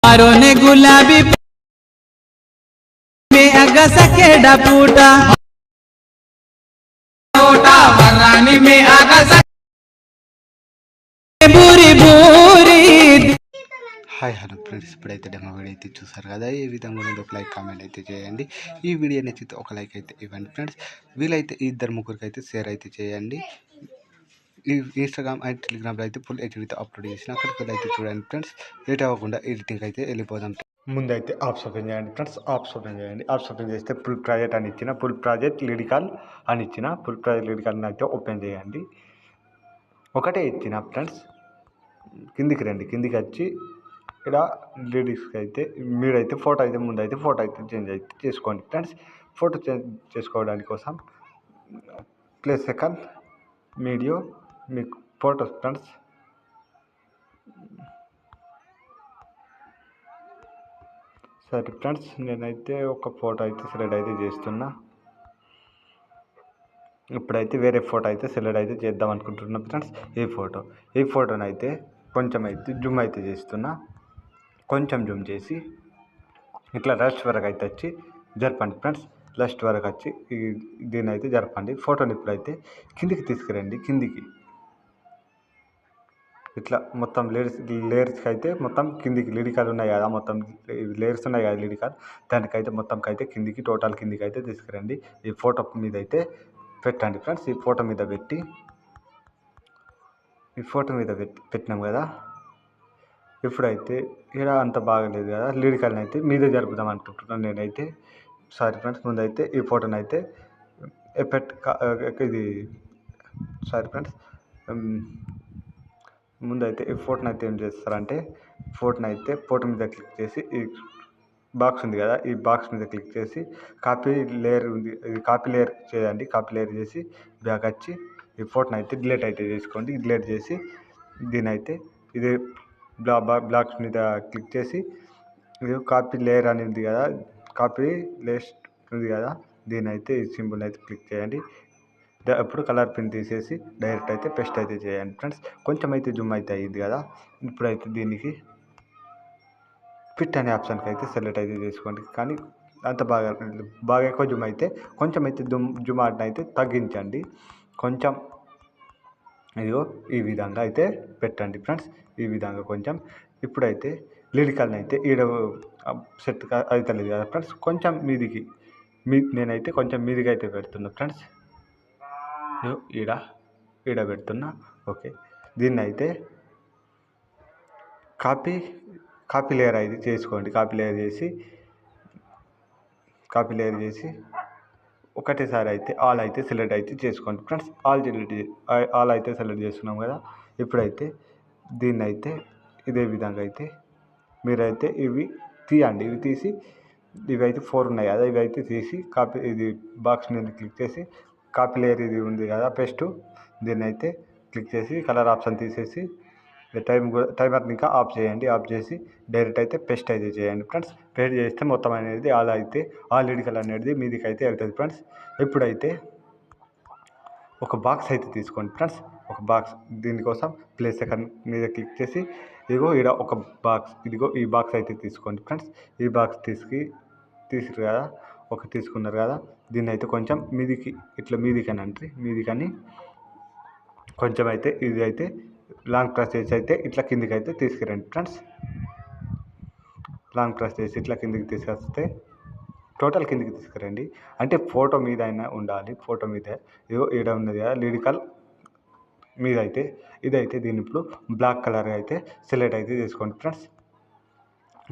ने गुलाबी में अगा सकेडा पूटा वरानी में आगा बूरी बूरी। హాయ్ హలో ఫ్రెండ్స్, ఇప్పుడైతే డెమో వీడియో అయితే చూసారు కదా. ఈ విధంగా ఉన్నది ఒక లైక్ కామెంట్ అయితే చేయండి. ఈ వీడియో నచ్చితే ఒక లైక్ అయితే ఇవ్వండి ఫ్రెండ్స్. వీలైతే ఇద్దరు ముగ్గురికి అయితే షేర్ అయితే చేయండి. ఈ ఇన్స్టాగ్రామ్ అండ్ టెలిగ్రామ్లో అయితే ఫుల్ హెచ్డీతో అప్లోడ్ చేసిన అక్కడికి అయితే చూడండి ఫ్రెండ్స్. లేట్ అవ్వకుండా ఎడిటింగ్ అయితే వెళ్ళిపోదాం. ముందైతే ఆప్స్ ఓపెన్ చేయండి ఫ్రెండ్స్. ఆప్స్ ఓపెన్ చేయండి. ఆప్స్ ఓపెన్ చేస్తే ఫుల్ ప్రాజెక్ట్ అని ఇచ్చిన, ఫుల్ ప్రాజెక్ట్ లిరికల్ అని ఇచ్చిన, ఫుల్ ప్రాజెక్ట్ లిరికల్ అయితే ఓపెన్ చేయండి. ఒకటే ఇచ్చిన ఫ్రెండ్స్. కిందికి రండి. కిందికి వచ్చి ఇక్కడ లేడీస్కి అయితే మీరైతే ఫోటో అయితే ముందైతే ఫోటో అయితే చేంజ్ అయితే చేసుకోండి ఫ్రెండ్స్. ఫోటో చేంజ్ చేసుకోవడానికి కోసం ప్లే సెకండ్ వీడియో మీకు ఫోటో ఫ్రెండ్స్. సరే ఫ్రెండ్స్, నేనైతే ఒక ఫోటో అయితే సెలెక్ట్ అయితే చేస్తున్నా. ఇప్పుడైతే వేరే ఫోటో అయితే సెలెక్ట్ అయితే చేద్దాం అనుకుంటున్నా ఫ్రెండ్స్. ఈ ఫోటోని అయితే కొంచెం అయితే జూమ్ అయితే చేస్తున్నా. కొంచెం జూమ్ చేసి ఇట్లా లాస్ట్ వరకు అయితే వచ్చి జరపండి ఫ్రెండ్స్. లాస్ట్ వరకు వచ్చి దీన్ని అయితే జరపండి. ఫోటోని ఇప్పుడైతే కిందికి తీసుకురండి. కిందికి ఇట్లా మొత్తం లేయర్స్కి అయితే మొత్తం కిందికి లిరికల్ ఉన్నాయి కదా, మొత్తం లేయర్స్ ఉన్నాయి కదా లిరికల్, దానికైతే మొత్తంకైతే కిందికి టోటల్ కిందికి అయితే తీసుకురండి. ఈ ఫోటో మీద అయితే పెట్టండి ఫ్రెండ్స్. ఈ ఫోటో మీద పెట్టినాం కదా. ఇప్పుడైతే ఇక్కడ అంత బాగలేదు కదా, లిరికల్ని అయితే మీదే జరుపుదాం అనుకుంటున్నాను నేనైతే. సారీ ఫ్రెండ్స్, ముందైతే ఈ ఫోటోని అయితే ముందైతే ఈ ఫోటోని అయితే ఏం చేస్తారంటే, ఫోటో మీద క్లిక్ చేసి ఈ బాక్స్ ఉంది కదా, ఈ బాక్స్ మీద క్లిక్ చేసి కాపీ లేయర్ ఉంది, ఇది కాపీ లేయర్ చేయండి. కాపీ లేయర్ చేసి బ్యాక్ వచ్చి ఈ ఫోటోని అయితే డిలీట్ అయితే చేసుకోండి. డిలీట్ చేసి దీని అయితే ఇది బ్లాక్స్ మీద క్లిక్ చేసి ఇది కాపీ లేయర్ అని ఉంది కదా, కాపీ లేస్ట్ ఉంది కదా, దీని అయితే ఈ సింబల్ అయితే క్లిక్ చేయండి. అప్పుడు కలర్ పిన్ తీసేసి డైరెక్ట్ అయితే పేస్ట్ అయితే చేయండి ఫ్రెండ్స్. కొంచెం అయితే జూమ్ అయితే అయ్యింది కదా. ఇప్పుడైతే దీనికి ఫిట్ అనే ఆప్షన్కి అయితే సెలెక్ట్ అయితే చేసుకోండి. కానీ అంత బాగా ఎక్కువ జూమ్ అయితే కొంచెం అయితే జూమ్ అయితే తగ్గించండి కొంచెం. ఇదిగో ఈ విధంగా అయితే పెట్టండి ఫ్రెండ్స్. ఈ విధంగా కొంచెం. ఇప్పుడైతే లిరికల్ని అయితే ఈడ సెట్ అవుతలేదు కదా ఫ్రెండ్స్, కొంచెం మీదికి నేనైతే కొంచెం మీదికి అయితే పెడుతున్నా ఫ్రెండ్స్. ఈడ పెడుతున్నా. ఓకే, దీన్ని అయితే కాపీ లేయర్ అయితే చేసుకోండి. కాపీ లేయర్ చేసి ఒకటేసారి అయితే ఆల్ అయితే సెలెక్ట్ అయితే చేసుకోండి ఫ్రెండ్స్. ఆల్ అయితే సెలెక్ట్ చేసుకున్నాం కదా. ఇప్పుడైతే దీన్ని అయితే ఇదే విధంగా అయితే మీరైతే ఇవి తీయండి. ఇవి తీసి ఇవి అయితే 4 ఉన్నాయి కదా, ఇవి అయితే తీసి ఇది బాక్స్ మీద క్లిక్ చేసి కాపీ లేయర్ ఇది ఉంది కదా పేస్ట్, దీన్ని అయితే క్లిక్ చేసి కలర్ ఆప్షన్ తీసేసి టైమర్ని ఇంకా ఆఫ్ చేయండి. ఆఫ్ చేసి డైరెక్ట్ అయితే పేస్ట్ అయితే చేయండి ఫ్రెండ్స్. పేస్ట్ చేస్తే మొత్తం అనేది ఆల్ లిరికల్ అనేది మీదికి అయితే వెళ్తుంది ఫ్రెండ్స్. ఇప్పుడైతే ఒక బాక్స్ అయితే తీసుకోండి ఫ్రెండ్స్. ఒక బాక్స్, దీనికోసం ప్లే సెకండ్ మీద క్లిక్ చేసి ఇదిగో ఇక్కడ ఒక బాక్స్, ఇదిగో ఈ బాక్స్ అయితే తీసుకోండి ఫ్రెండ్స్. ఈ బాక్స్ తీసుకురు కదా, తీసుకున్నారు కదా. దీన్ని అయితే కొంచెం మీదికి ఇట్లా మీదికని కొంచెం అయితే ఇది అయితే లాంగ్ ప్రెస్ చేసి అయితే ఇట్లా కిందికి అయితే తీసుకురండి ఫ్రెండ్స్. లాంగ్ ప్రెస్ చేసి ఇట్లా కిందికి తీసుకొస్తే టోటల్ కిందికి తీసుకురండి. అంటే ఫోటో మీద అయినా ఉండాలి. ఫోటో మీద ఇదిగో ఈడ ఉన్నది కదా లిరికల్ మీద అయితే ఇదైతే దీన్ని ఇప్పుడు బ్లాక్ కలర్ అయితే సెలెక్ట్ అయితే చేసుకోండి ఫ్రెండ్స్.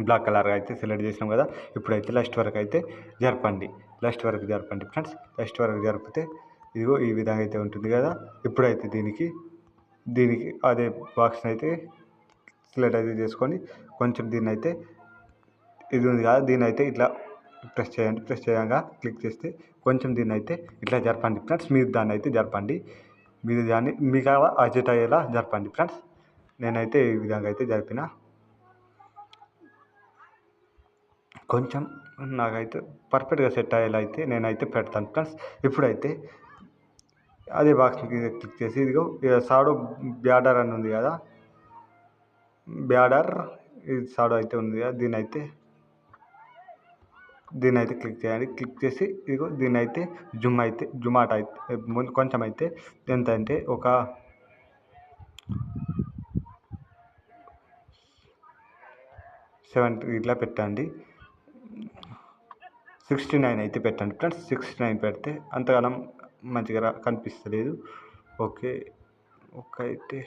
బ్లాక్ కలర్ అయితే సెలెక్ట్ చేసినాం కదా. ఇప్పుడైతే లాస్ట్ వరకు అయితే జరపండి ఫ్రెండ్స్. లాస్ట్ వరకు జరిపితే ఇదిగో ఈ విధంగా అయితే ఉంటుంది కదా. ఇప్పుడైతే దీనికి అదే బాక్స్ని అయితే సెలెక్ట్ అయితే చేసుకొని కొంచెం దీన్ని అయితే ఇది ఉంది కదా, దీన్ని అయితే ఇట్లా ప్రెస్ చేయండి. ప్రెస్ చేయగా క్లిక్ చేస్తే కొంచెం దీన్ని అయితే ఇట్లా జరపండి ఫ్రెండ్స్. మీరు దాన్ని అయితే జరపండి. మీరు దాన్ని మీకు అడ్జస్ట్ అయ్యేలా జరపండి ఫ్రెండ్స్. నేనైతే ఈ విధంగా అయితే జరిపిన. కొంచెం నాకైతే పర్ఫెక్ట్గా సెట్ అయ్యేలా అయితే నేనైతే పెడతాను ఫ్రెండ్స్. ఇప్పుడైతే అదే బాక్స్ క్లిక్ చేసి ఇదిగో షాడో బ్యాడర్ అని ఉంది కదా, బ్యాడర్ ఇది షాడో అయితే ఉంది కదా, దీన్ని అయితే క్లిక్ చేయండి. క్లిక్ చేసి ఇదిగో దీన్ని అయితే జుమాట్ అయితే ముందు కొంచెం అయితే ఎంత అంటే ఒక 70 ఇట్లా పెట్టండి. 69 అయితే పెట్టండి ఫ్రెండ్స్. 69 పెడితే అంతగానం మంచిగా కనిపిస్తలేదు. ఓకే అయితే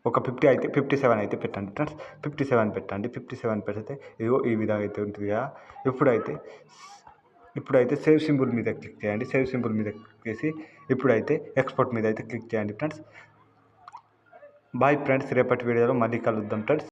ఒక 57 అయితే పెట్టండి ఫ్రెండ్స్. 57 పెట్టండి. 57 పెడితే ఇదిగో ఈ విధంగా అయితే ఉంటుంది కదా. ఇప్పుడైతే సేవ్ సింబల్ మీద క్లిక్ చేయండి. సేవ్ సింబల్ మీద క్లిక్ చేసి ఇప్పుడైతే ఎక్స్పోర్ట్ మీద అయితే క్లిక్ చేయండి ఫ్రెండ్స్. బాయ్ ఫ్రెండ్స్, రేపటి వీడియోలో మళ్ళీ కలుద్దాం ఫ్రెండ్స్.